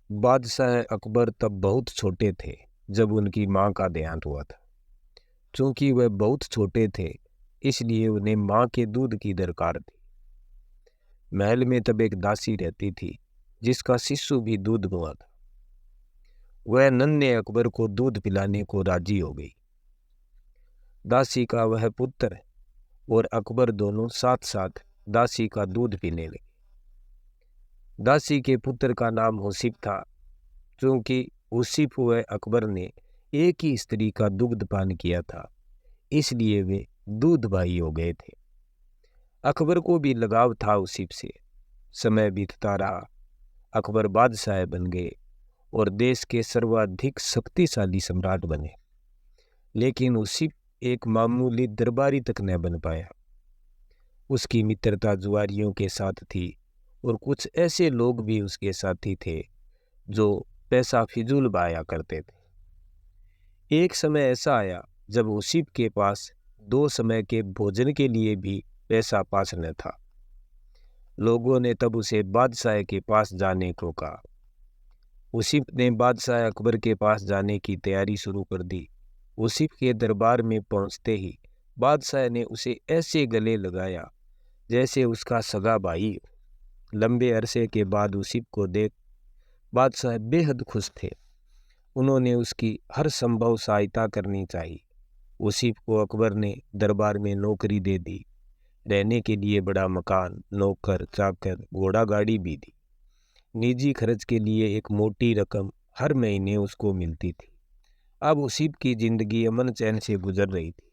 बादशाह अकबर तब बहुत छोटे थे जब उनकी मां का देहांत हुआ था। चूंकि वह बहुत छोटे थे इसलिए उन्हें मां के दूध की दरकार थी। महल में तब एक दासी रहती थी जिसका शिशु भी दूध हुआ था। वह नन्हे अकबर को दूध पिलाने को राजी हो गई। दासी का वह पुत्र और अकबर दोनों साथ साथ दासी का दूध पीने लगे। दासी के पुत्र का नाम हुसीब था। चूंकि हुसीब व अकबर ने एक ही स्त्री का दुग्ध पान किया था इसलिए वे दूध भाई हो गए थे। अकबर को भी लगाव था हुसीब से। समय बीतता रहा, अकबर बादशाह बन गए और देश के सर्वाधिक शक्तिशाली सम्राट बने। लेकिन हुसीब एक मामूली दरबारी तक न बन पाया। उसकी मित्रता जुआरियों के साथ थी और कुछ ऐसे लोग भी उसके साथी थे जो पैसा फिजूल बहाया करते थे। एक समय ऐसा आया जब हुसीब के पास 2 समय के भोजन के लिए भी पैसा पास न था। लोगों ने तब उसे बादशाह के पास जाने को कहा। हुसीब ने बादशाह अकबर के पास जाने की तैयारी शुरू कर दी। हुसीब के दरबार में पहुंचते ही बादशाह ने उसे ऐसे गले लगाया जैसे उसका सगा भाई हो। लंबे अरसे के बाद हुसीब को देख बादशाह बेहद खुश थे। उन्होंने उसकी हर संभव सहायता करनी चाहिए। हुसीब को अकबर ने दरबार में नौकरी दे दी, रहने के लिए बड़ा मकान, नौकर चाकर, घोड़ा गाड़ी भी दी। निजी खर्च के लिए एक मोटी रकम हर महीने उसको मिलती थी। अब हुसीब की जिंदगी अमन चैन से गुजर रही थी।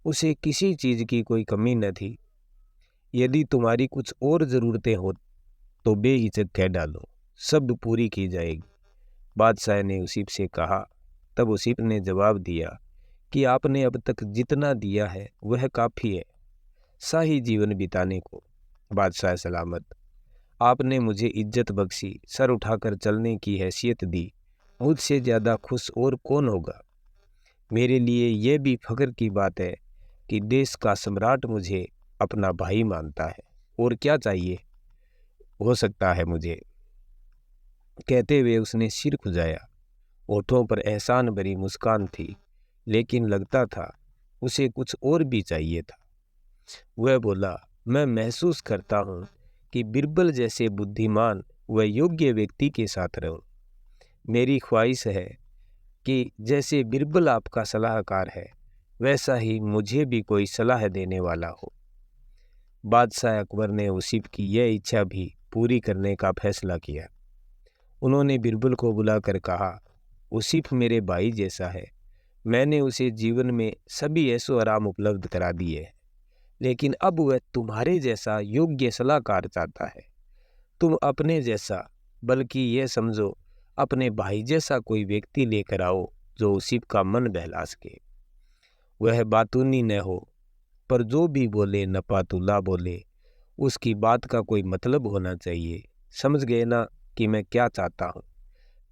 उसे किसी चीज़ की कोई कमी न थी। यदि तुम्हारी कुछ और ज़रूरतें हो तो बेहिचक कह डालो, सब पूरी की जाएगी, बादशाह ने हुसीब से कहा। तब हुसीब ने जवाब दिया कि आपने अब तक जितना दिया है वह काफ़ी है शाही जीवन बिताने को। बादशाह सलामत, आपने मुझे इज्जत बख्शी, सर उठाकर चलने की हैसियत दी। मुझसे ज़्यादा खुश और कौन होगा। मेरे लिए यह भी फ़ख्र की बात है कि देश का सम्राट मुझे अपना भाई मानता है। और क्या चाहिए हो सकता है मुझे। कहते हुए उसने सिर खुजाया। होठों पर एहसान भरी मुस्कान थी, लेकिन लगता था उसे कुछ और भी चाहिए था। वह बोला, मैं महसूस करता हूँ कि बिरबल जैसे बुद्धिमान व योग्य व्यक्ति के साथ रहूं। मेरी ख्वाहिश है कि जैसे बिरबल आपका सलाहकार है वैसा ही मुझे भी कोई सलाह देने वाला हो। बादशाह अकबर ने हुसीब की यह इच्छा भी पूरी करने का फैसला किया। उन्होंने बिरबल को बुलाकर कहा, हुसीब मेरे भाई जैसा है। मैंने उसे जीवन में सभी ऐशो आराम उपलब्ध करा दिए हैं, लेकिन अब वह तुम्हारे जैसा योग्य सलाहकार चाहता है। तुम अपने जैसा, बल्कि यह समझो अपने भाई जैसा कोई व्यक्ति लेकर आओ जो हुसीब का मन बहला सके। वह बातूनी न हो, पर जो भी बोले नपातुला बोले। उसकी बात का कोई मतलब होना चाहिए। समझ गए ना कि मैं क्या चाहता हूँ।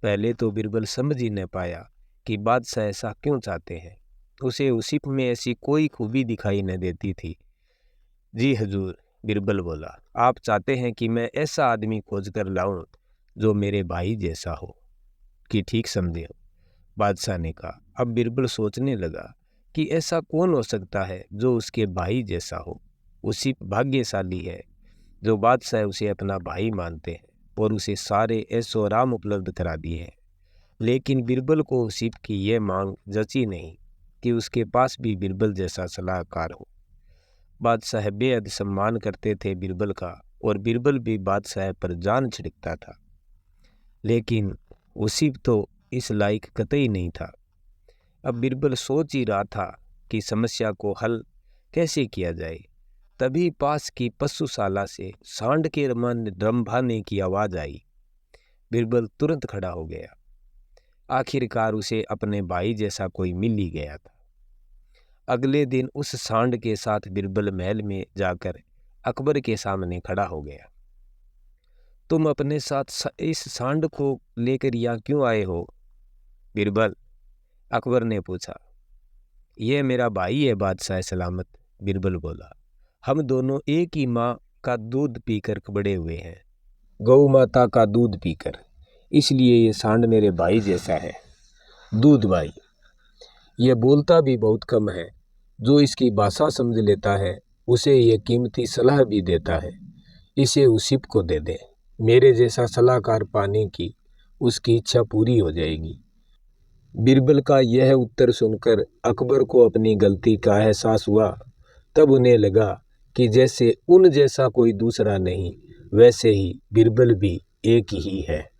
पहले तो बिरबल समझ ही न पाया कि बादशाह ऐसा क्यों चाहते हैं। उसे हुसीब में ऐसी कोई खूबी दिखाई न देती थी। जी हजूर, बिरबल बोला, आप चाहते हैं कि मैं ऐसा आदमी खोज कर लाऊं जो मेरे भाई जैसा हो। कि ठीक समझे हो, बादशाह ने कहा। अब बिरबल सोचने लगा कि ऐसा कौन हो सकता है जो उसके भाई जैसा हो। हुसीब भाग्यशाली है जो बादशाह उसे अपना भाई मानते हैं और उसे सारे ऐशो आराम उपलब्ध करा दिए हैं। लेकिन बिरबल को हुसीब की यह मांग जची नहीं कि उसके पास भी बिरबल जैसा सलाहकार हो। बादशाह बेहद सम्मान करते थे बिरबल का, और बिरबल भी बादशाह पर जान छिड़कता था। लेकिन हुसीब तो इस लायक कतई नहीं था। अब बिरबल सोच ही रहा था कि समस्या को हल कैसे किया जाए। तभी पास की पशुशाला से सांड के रंभाने की आवाज़ आई। बिरबल तुरंत खड़ा हो गया। आखिरकार उसे अपने भाई जैसा कोई मिल ही गया था। अगले दिन उस सांड के साथ बिरबल महल में जाकर अकबर के सामने खड़ा हो गया। तुम अपने साथ इस सांड को लेकर यहाँ क्यों आए हो बिरबल? अकबर ने पूछा। यह मेरा भाई है बादशाह सलामत, बिरबल बोला। हम दोनों एक ही माँ का दूध पीकर बड़े हुए हैं, गौ माता का दूध पीकर। इसलिए ये सांड मेरे भाई जैसा है। दूध भाई। यह बोलता भी बहुत कम है। जो इसकी भाषा समझ लेता है उसे यह कीमती सलाह भी देता है। इसे उसीप को दे दे। मेरे जैसा सलाहकार पाने की उसकी इच्छा पूरी हो जाएगी। बीरबल का यह उत्तर सुनकर अकबर को अपनी गलती का एहसास हुआ। तब उन्हें लगा कि जैसे उन जैसा कोई दूसरा नहीं, वैसे ही बीरबल भी एक ही है।